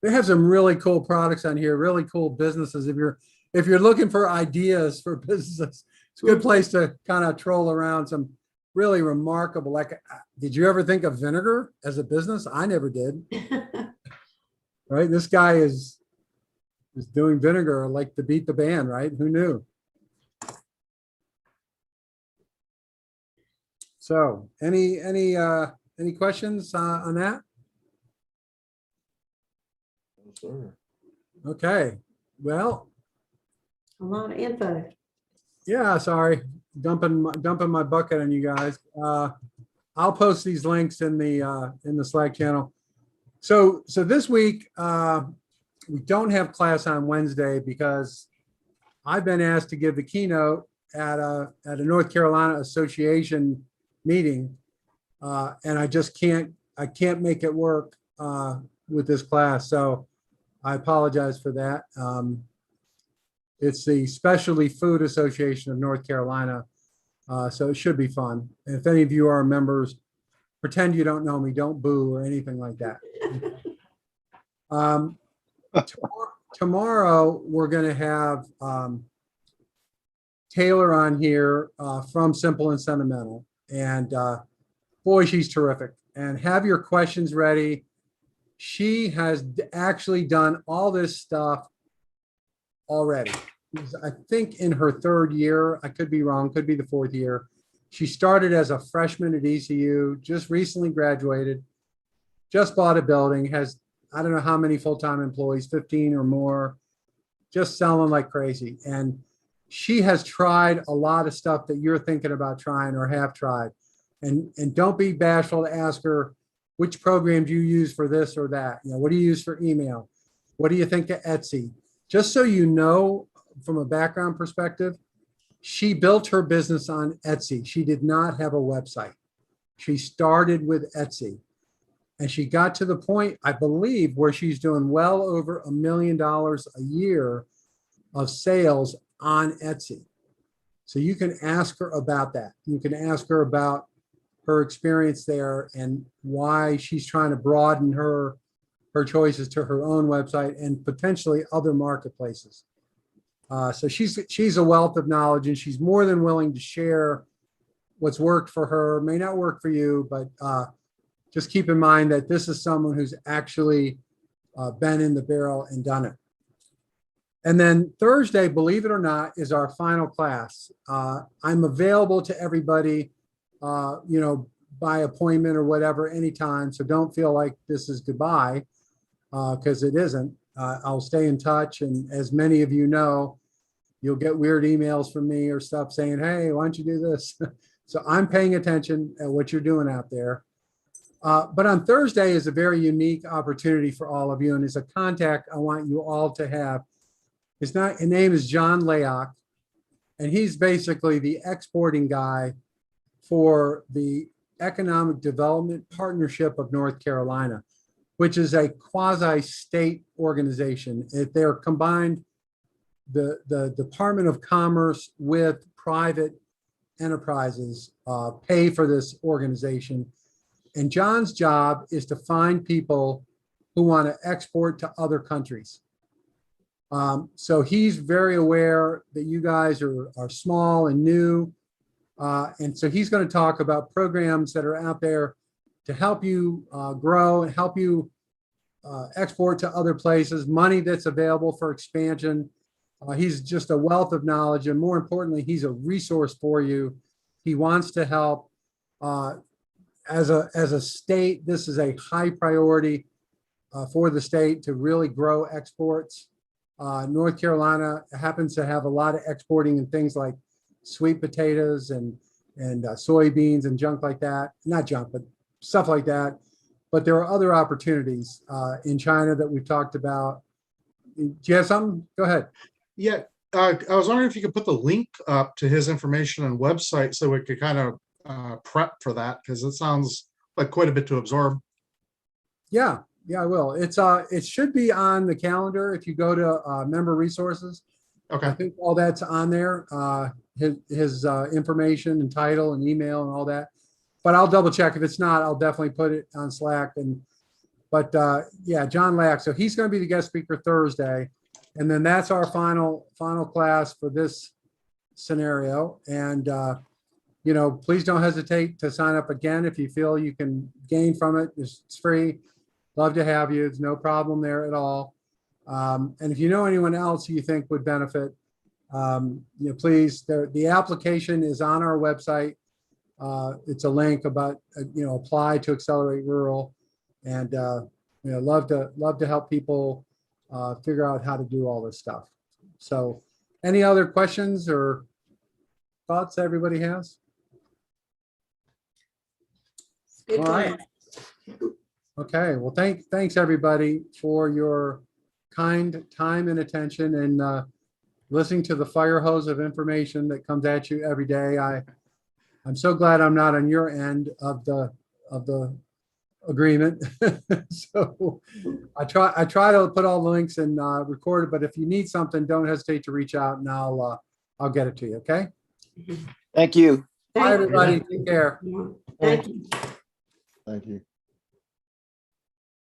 They have some really cool products on here, really cool businesses. If you're looking for ideas for businesses, it's a good place to kind of troll around some really remarkable. Like, did you ever think of vinegar as a business? I never did. Right? This guy is doing vinegar like to beat the band, right? Who knew? So, any questions on that? Sure. Okay. Well, A lot of info. yeah, sorry, dumping my bucket on you guys. I'll post these links in the Slack channel. So this week we don't have class on Wednesday because I've been asked to give the keynote at a North Carolina Association meeting, and I can't make it work with this class. So I apologize for that. It's the Specialty Food Association of North Carolina. So it should be fun. And if any of you are members, pretend you don't know me, don't boo or anything like that. Tomorrow we're going to have Taylor on here from Simple and Sentimental. And boy, she's terrific. And have your questions ready. She has actually done all this stuff already. She's, I think, in her third year. I could be wrong, could be the fourth year. She started as a freshman at ECU, just recently graduated, just bought a building, has, I don't know how many full-time employees, 15 or more, just selling like crazy. And she has tried a lot of stuff that you're thinking about trying or have tried. And don't be bashful to ask her, which program do you use for this or that? What do you use for email? What do you think of Etsy? Just so you know, from a background perspective, she built her business on Etsy. She did not have a website. She started with Etsy. And she got to the point, I believe, where she's doing well over $1 million a year of sales on Etsy. So you can ask her about that. You can ask her about her experience there and why she's trying to broaden her choices to her own website and potentially other marketplaces. So she's a wealth of knowledge, and she's more than willing to share what's worked for her. May not work for you, but just keep in mind that this is someone who's actually been in the barrel and done it. And then Thursday, believe it or not, is our final class. I'm available to everybody, by appointment or whatever, anytime. So don't feel like this is goodbye, because it isn't. I'll stay in touch. And as many of you know, you'll get weird emails from me or stuff saying, hey, why don't you do this? So I'm paying attention at what you're doing out there. But on Thursday is a very unique opportunity for all of you. And it's a contact I want you all to have. His name is John Layock, and he's basically the exporting guy for the Economic Development Partnership of North Carolina, which is a quasi-state organization. They're combined, the Department of Commerce with private enterprises pay for this organization. And John's job is to find people who want to export to other countries. So he's very aware that you guys are small and new. And so he's going to talk about programs that are out there to help you grow and help you export to other places, money that's available for expansion. He's just a wealth of knowledge. And more importantly, he's a resource for you. He wants to help. As a state, this is a high priority for the state to really grow exports. North Carolina happens to have a lot of exporting in things like sweet potatoes and soybeans and junk like that. Not junk, but stuff like that. But there are other opportunities in China that we've talked about. Do you have something? Go ahead. Yeah, I was wondering if you could put the link up to his information and website so we could kind of prep for that, because it sounds like quite a bit to absorb. Yeah, I will. It should be on the calendar if you go to member resources. I Okay, think all that's on there. His information and title and email and all that. But I'll double check. If it's not, I'll definitely put it on Slack. But yeah, John Lack. So he's going to be the guest speaker Thursday, and then that's our final class for this scenario. And please don't hesitate to sign up again if you feel you can gain from it. It's free. Love to have you. There's no problem there at all. And if you know anyone else who you think would benefit, please. The application is on our website. It's a link about apply to Accelerate Rural, and love to help people figure out how to do all this stuff. So, any other questions or thoughts everybody has? Good All right. Okay. Well, thanks everybody for your kind time and attention and listening to the fire hose of information that comes at you every day. I'm so glad I'm not on your end of the agreement. So I try to put all the links and record it, but if you need something, don't hesitate to reach out and I'll get it to you. Okay. Thank you. Bye, everybody. Take care. Thank you. Thank you.